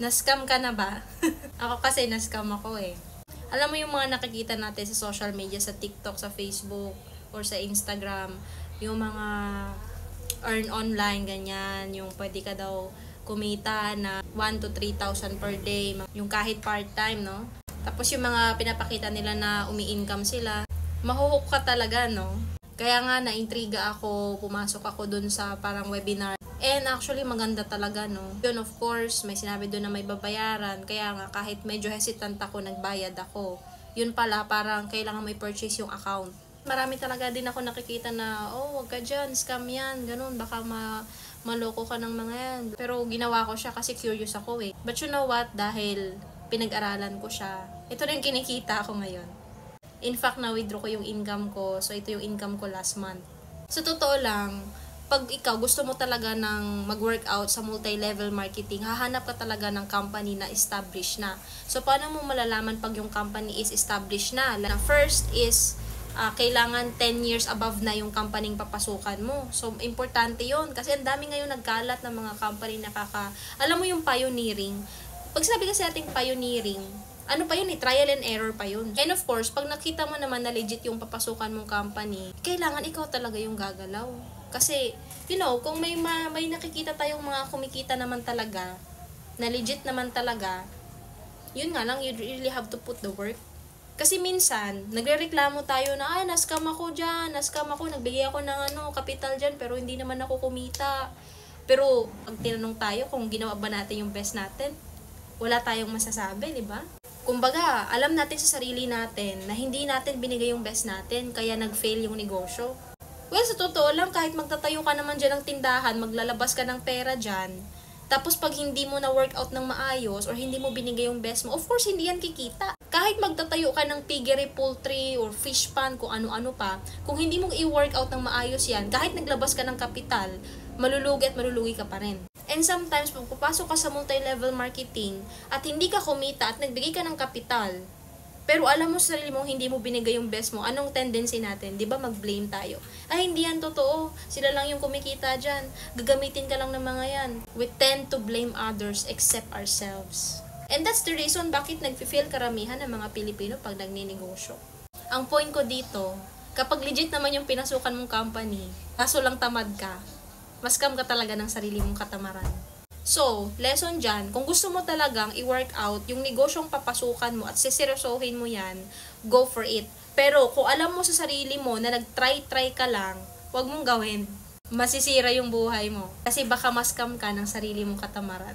Na-scam ka na ba? Ako kasi na-scam ako eh. Alam mo yung mga nakikita natin sa social media, sa TikTok, sa Facebook, or sa Instagram, yung mga earn online, ganyan, yung pwede ka daw kumita na 1 to 3,000 per day, yung kahit part-time, no? Tapos yung mga pinapakita nila na umi-income sila, mahuhook ka talaga, no? Kaya nga, naintriga ako, pumasok ako dun sa parang webinar. And actually, maganda talaga, no? Yun, of course, may sinabi dun na may babayaran. Kaya nga, kahit medyo hesitant ako, nagbayad ako. Yun pala, parang kailangan may purchase yung account. Marami talaga din ako nakikita na, oh, wag ka dyan, scam yan, ganun, baka maloko ka ng mga yan. Pero ginawa ko siya kasi curious ako eh. But you know what? Dahil pinag-aralan ko siya, ito rin kinikita ako ngayon. In fact, na-withdraw ko yung income ko. So, ito yung income ko last month. Sa totoo lang, pag ikaw gusto mo talaga ng mag-workout sa multi-level marketing, hahanap ka talaga ng company na established na. So, paano mo malalaman pag yung company is established na? First is, kailangan 10 years above na yung company papasukan mo. So, importante yun. Kasi ang dami ngayon nagkalat ng mga company na alam mo yung pioneering. Pag sinabi kasi natin pioneering, ano pa yun eh, trial and error pa yun. And of course, pag nakita mo naman na legit yung papasukan mong company, kailangan ikaw talaga yung gagalaw. Kasi, you know, kung may nakikita tayong mga kumikita naman talaga, na legit naman talaga, yun nga lang, you really have to put the work. Kasi minsan, nagrereklamo tayo na, na-scam ako dyan, nagbigay ako ng kapital dyan, pero hindi naman ako kumita. Pero, pag tinanong tayo kung ginawa ba natin yung best natin, wala tayong masasabi, di ba? Kumbaga, alam natin sa sarili natin na hindi natin binigay yung best natin, kaya nag-fail yung negosyo. Well, sa totoo lang, kahit magtatayo ka naman dyan ng tindahan, maglalabas ka ng pera dyan, tapos pag hindi mo na workout ng maayos or hindi mo binigay yung best mo, of course, hindi yan kikita. Kahit magtatayo ka ng piggery, poultry, or fish pan, kung ano-ano pa, kung hindi mo i-workout ng maayos yan, kahit naglabas ka ng kapital, malulugi at malulugi ka pa rin. And sometimes, pag papasok ka sa multi-level marketing at hindi ka kumita at nagbigay ka ng kapital, pero alam mo sa sarili mo, hindi mo binigay yung best mo, anong tendency natin? Di ba mag-blame tayo? Ay, hindi yan totoo. Sila lang yung kumikita dyan. Gagamitin ka lang ng mga yan. We tend to blame others except ourselves. And that's the reason bakit nag-feel karamihan ng mga Pilipino pag nagninegosyo. Ang point ko dito, kapag legit naman yung pinasukan mong company, kaso lang tamad ka, mas-scam ka talaga ng sarili mong katamaran. So, lesson dyan, kung gusto mo talagang i-work out yung negosyong papasukan mo at siseryosohin mo yan, go for it. Pero kung alam mo sa sarili mo na nag-try ka lang, huwag mong gawin. Masisira yung buhay mo. Kasi baka ma-scam ka ng sarili mong katamaran.